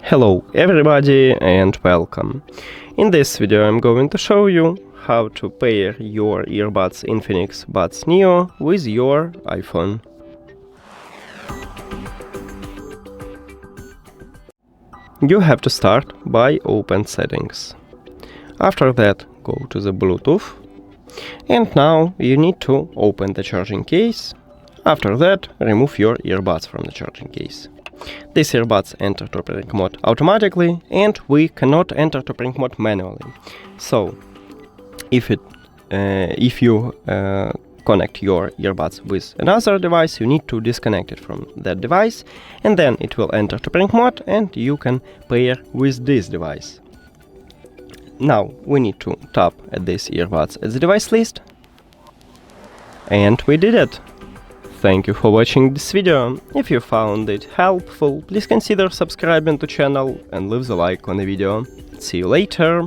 Hello everybody and welcome. In this video I'm going to show you how to pair your earbuds INFINIX Buds Neo with your iPhone. You have to start by open settings. After that go to the Bluetooth, and now you need to open the charging case. After that remove your earbuds from the charging case. These earbuds enter to pairing mode automatically, and we cannot enter to pairing mode manually. So, if you connect your earbuds with another device, you need to disconnect it from that device, and then it will enter to pairing mode, and you can pair with this device. Now we need to tap at these earbuds at the device list, and we did it. Thank you for watching this video. If you found it helpful, please consider subscribing to the channel and leave the like on the video. See you later!